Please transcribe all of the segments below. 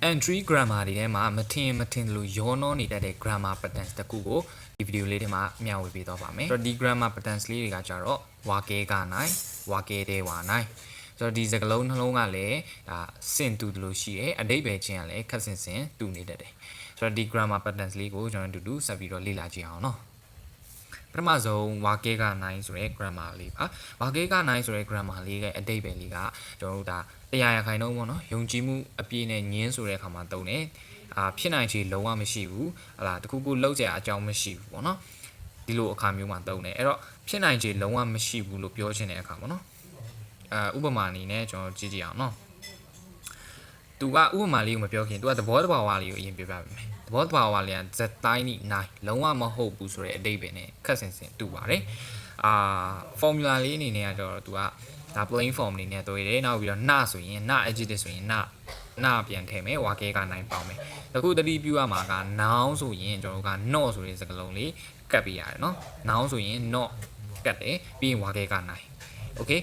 entry grammar တွေထဲမှာမထင်လို့ရောနှောနေတဲ့ grammar patterns တခုကိုဒီ video လေးထဲမှာမျှဝေပေးသွားပါမယ်ဆိုတော့ဒီ grammar patterns လေးတွေကကြတော့ဝါကဲကနိုင်ဝါကဲတဲ့ဝါနိုင်ဆိုတော့ဒီစကားလုံးနှလုံးကလည်းဒါစင်တူလို့ရှိရဲအဓိပ္ပာယ်ချင်းကလည်းခက်စင်စင်တူနေတတ်တယ်ဆိုတော့ဒီ grammar patterns လေးကိုကျွန်တော်တို့ဆက်ပြီးတော့လေ့လာကြည့်အောင်နော်ပထမဆုံးဝါကဲကနိုင်ဆိုတဲ့ grammar လေးပါဝါကဲကနိုင်ဆိုတဲ့ grammar လေးရဲ့အဓိပ္ပာယ်လေးကကျွန်တော်တို့ဒါတရားရခိုင်နှုန်းပေါ့နော်ယုံကြည်မှုအပြည့်နဲ့ညင်းဆိုတဲ့အခါမှာတုံးတယ်ဖြစ်နိုင်ချေလုံးဝမရှိဘူးဟလာတခုခုလောက်ကြအကြောင်းမရှိဘူးပေါ့နော်ဒီလိုအခါမျိုးမှာတုံးတယ်အဲ့တော့ဖြစ်နိုင်ချေလုံးဝမရှိဘူးလို့ပြောချင်တဲ့အခါပေါ့နော်ဥပမာအနေနဲ့ကျွန်တော်ကြည့်ကြည့်အောင်နော်သူကဥပမာလေးကိုမပြောခင်သူကသဘောတဘာဝလေးကိုအရင်ပြောပြပေးမယ်သဘောတဘာဝလေးကဇက်တိုင်းနိနိုင်လုံးဝမဟုတ်ဘူးဆိုတဲ့အဓိပ္ပာယ်နဲ့ခက်စင်စင်တူပါတယ်formula လေးအနေနဲ့ကတော့သူကဒါ plain form အနေနဲ့တွေ့တယ်နောက်ပြီးတော့နဆိုရင်န adjective ဆိုရင်နပြန်ထည့်မယ်ဝါကဲကနိုင်ပေါင်းမယ်အခုတတိပြုရမှာက noun ဆိုရင်ကျွန်တော်တို့က not ဆိုတဲ့စကားလုံးလေးကတ်ပေးရတယ်နော် noun ဆိုရင် not ကတ်တယ်ပြီးရင်ဝါကဲကနိုင် okay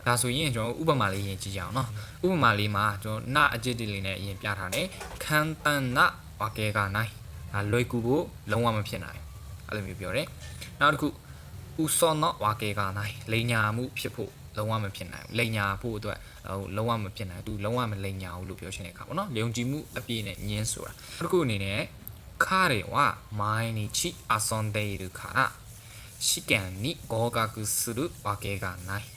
ဒါဆိုရင်ကျွန်တော်ဥပမာလေးရင်ကြည့်ကြအောင်နော်ဥပမာလေးမှာကျွန်တော်န adjective လေးနဲ့အရင်ပြထားတယ်ခန်းတန်နဝါကဲကနိုင်ဒါလွယ်ကူဖို့လုံးဝမဖြစ်နိုင်အဲ့လိုမျိုးပြောတယ်နောက်တစ်ခုဥစောနဝါကဲကနိုင်လိညာမှုဖြစ်ဖို့လုံးဝမဖြစ်နိုင်ဘူးလိညာဖို့အတွက်လုံးဝမဖြစ်နိုင်သူလုံးဝမလိညာဘူးလို့ပြောချင်တဲ့အခါပေါ့နော်ယုံကြည်မှုအပြည့်နဲ့ညင်းဆိုတာတစ်ခုအနေနဲ့ခါရဲဝမိုင်းနီချီအစွန်ဒေရခါရှိကန်နီဂောဂကုစရုဝါကေကနိုင်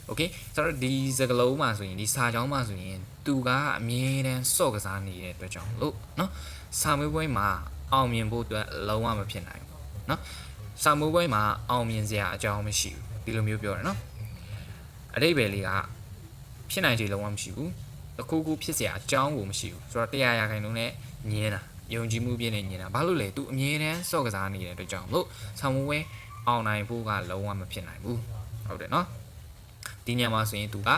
โอเคဆိုတော့ဒီစကလုံးမှာဆိုရင်ဒီစာကြောင်းမှာဆိုရင်သူကအမြဲတမ်းစော့ကစားနေတဲ့အတွက်ကြောင့်လို့နော်စာမေးပွဲမှာအောင်မြင်ဖို့အတွက်လုံးဝမဖြစ်နိုင်ဘူးနော်စာမေးပွဲမှာအောင်မြင်စရာအကြောင်းမရှိဘူးဒီလိုမျိုးပြောတယ်နော်အဓိပ္ပာယ်လေးကဖြစ်နိုင်ခြေလုံးဝမရှိဘူးတခုခုဖြစ်เสียအကြောင်းကိုမရှိဘူးဆိုတော့တရားရခိုင်လုံးနဲ့ညင်းတာယုံကြည်မှုပြည့်နဲ့ညင်းတာဘာလို့လဲ तू အမြဲတမ်းစော့ကစားနေတဲ့အတွက်ကြောင့်လို့ဆောင်းဝဲအောင်နိုင်ဖို့ကလုံးဝမဖြစ်နိုင်ဘူးဟုတ်တယ်နော်ဒီညမှာဆိုရင် तू က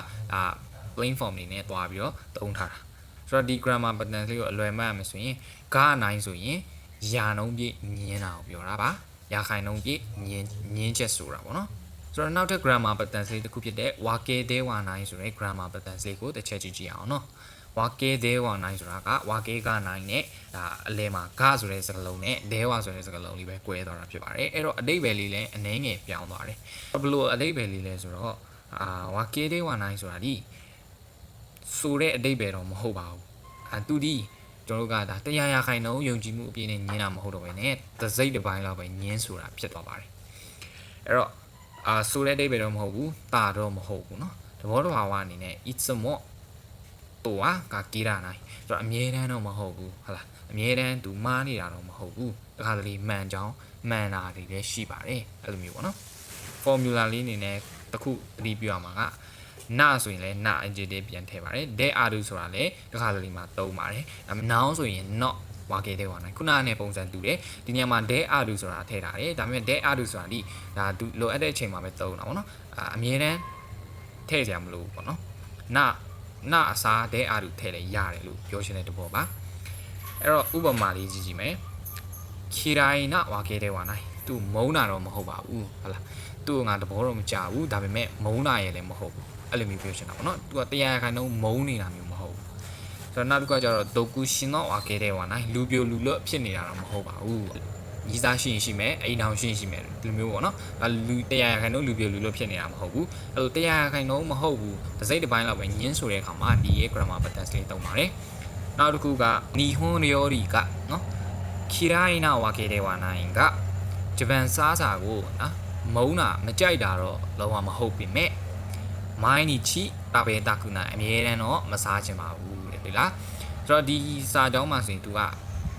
plain form နေနဲ့တွားပြီးတော့သုံးထားတာဆိုတော့ဒီ grammar pattern လေးကိုအလွယ်မှတ်ရမယ်ဆိုရင်ကားနိုင်ဆိုရင်ယာနှုံးပြည့်ညင်းတာကိုပြောတာပါရခိုင်နှုံးပြည့်ညင်းချက်ဆိုတာပေါ့နော်ဆိုတော့နောက်ထပ် grammar patterns လေးတစ်ခုဖြစ်တဲ့ဝါကဲသေးဝါနိုင်ဆိုတဲ့ grammar patterns လေးကိုတစ်ချက်ကြည့်ကြည့်အောင်နော်ဝါကဲသေးဝါနိုင်ဆိုတာကဝါကဲကနိုင်နဲ့ဒါအလဲမှာဂဆိုတဲ့စကားလုံးနဲ့ဒဲဝါဆိုတဲ့စကားလုံးလေးပဲ꿰သွားတာဖြစ်ပါတယ်အဲ့တော့အဓိပ္ပာယ်လေးလည်းအနည်းငယ်ပြောင်းသွားတယ်ဘယ်လိုအဓိပ္ပာယ်လေးလဲဆိုတော့ဝါကဲသေးဝါနိုင်ဆိုတာဒီဆိုတဲ့အဓိပ္ပာယ်တော့မဟုတ်ပါဘူးသူဒီကျွန်တော်တို့ကဒါတရားရခိုင်နှုန်းယုံကြည်မှုအပြည့်နဲ့ညင်းတာမဟုတ်တော့ဘဲနဲ့သစိတ်တစ်ပိုင်းလောက်ပဲညင်းဆိုတာဖြစ်သွားပါတယ်အဲ့တော့ဆိုတဲ့အိဗယ်တော့မဟုတ်ဘူးတာတော့မဟုတ်ဘူးเนาะသဘောတော်ဟာအနေနဲ့ it's more တူကကေးတာနိုင်ဆိုတော့အမြဲတမ်းတော့မဟုတ်ဘူးဟုတ်လားအမြဲတမ်းသူမားနေတာတော့မဟုတ်ဘူးတခါတလေမှန်ကြောင်းမှန်တာတွေလည်းရှိပါတယ်အဲ့လိုမျိုးပေါ့နော် formula လေးအနေနဲ့တခုတတိပြရမှာကနဆိုရင်လည်းန adjective ပြန်ထည့်ပါတယ် there are ဆိုတာလည်းတခါတလေမှာသုံးပါတယ် noun ဆိုရင် notဝါကဲတဲ့ဝါနိုင်ခုနနဲ့ပုံစံတူတယ်ဒီညမှာ there are ဆိုတာထည့်ထားတယ်ဒါပေမဲ့ there are ဆိုတာဒီဒါလိုအပ်တဲ့အချိန်မှာပဲသုံးတာပေါ့နော်အမြဲတမ်းထည့်ကြမလို့ပေါ့နော်နအစား there are ထည့်လဲရတယ်လို့ပြောချင်တဲ့တဘောပါအဲ့တော့ဥပမာလေးကြည့်ကြည့်မယ်ခီရိုင်နဝါကဲတဲ့ဝါနိုင်သူမုန်းတာတော့မဟုတ်ပါဘူးဟုတ်လားသူကငါတဘောတော့မကြဘူးဒါပေမဲ့မုန်းတာရဲ့လည်းမဟုတ်ဘူးအဲ့လိုမျိုးပြောချင်တာပေါ့နော်သူကတရားခိုင်တော့မုန်းနေတာမျိုးမဟုတ်ဘူးဆိုတော့နောက်တစ်ခုကကျတော့ဒိုကူရှင်တော့ဝါကဲတဲ့ဝါနိုင်လူပြိုလူလွတ်ဖြစ်နေတာတော့မဟုတ်ပါဘူးညီစားရှိရင်ရှိမယ်အိမ်ထောင်ရှိရင်ရှိမယ်ဒီလိုမျိုးပေါ့နော်လူတရားခိုင်တော့လူပြိုလူလွတ်ဖြစ်နေတာမဟုတ်ဘူးအဲ့လိုတရားခိုင်တော့မဟုတ်ဘူးတစ်စိတ်တစ်ပိုင်းလောက်ပဲညင်းဆိုတဲ့အခါမှာဒီရဲ့ grammar patterns လေးသုံးပါတယ်နောက်တစ်ခုကနီဟွန်ရီယိုရီကနော်ခီရိုင်းနာဝါကဲတဲ့ဝါနိုင်ကဂျပန်စားစာကိုနော်မုန်းတာမကြိုက်တာတော့လုံးဝမဟုတ်ပြီမဲ့မိုင်းနီချီတာဘေတာကူနာအမြဲတမ်းတော့မစားချင်ပါဘူးတဲ့ဒီလားဆိုတော့ဒီစာကြောင်းမှာဆိုရင် तू က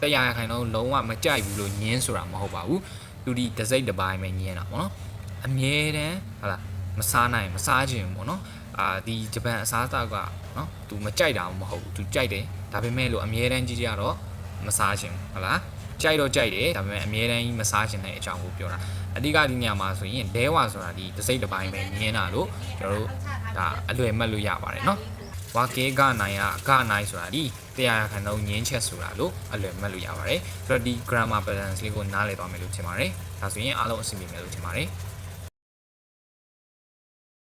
တရားခိုင်တော့လုံးဝမကြိုက်ဘူးလို့ညင်းဆိုတာမဟုတ်ပါဘူး तू ဒီတစ်စိတ်တစ်ပိုင်းပဲညင်းတာပေါ့နော်အမြဲတမ်းဟုတ်လားမစားနိုင်မစားချင်ဘူးပေါ့နော်ဒီဂျပန်အစားအသောက်ကနော် तू မကြိုက်တာမဟုတ်ဘူး तू ကြိုက်တယ်ဒါပေမဲ့လို့အမြဲတမ်းကြည့်ကြတော့မစားချင်ဘူးဟုတ်လားကြိုက်တော့ကြိုက်တယ်ဒါပေမဲ့အမြဲတမ်းကြီးမစားချင်တဲ့အကြောင်းကိုပြောတာအဓိကဒီနေရာမှာဆိုရင်ဒဲဝါဆိုတာဒီတစ်စိတ်တစ်ပိုင်းပဲညင်းတာလို့ကျွန်တော်တို့ဒါအလွယ်မှတ်လို့ရပါတယ်နော်ဝါကဲကနိုင်ကနိုင်ဆိုတာဒီတရားခံတော့ညင်းချက်ဆိုတာလို့အလွယ်မှတ်လို့ရပါတယ်ဆိုတော့ဒီ grammar patterns လေးကိုနားလည်သွားမယ်လို့ထင်ပါတယ်ဒါဆိုရင်အားလုံးအဆင်ပြေမယ်လို့ထင်ပါတယ်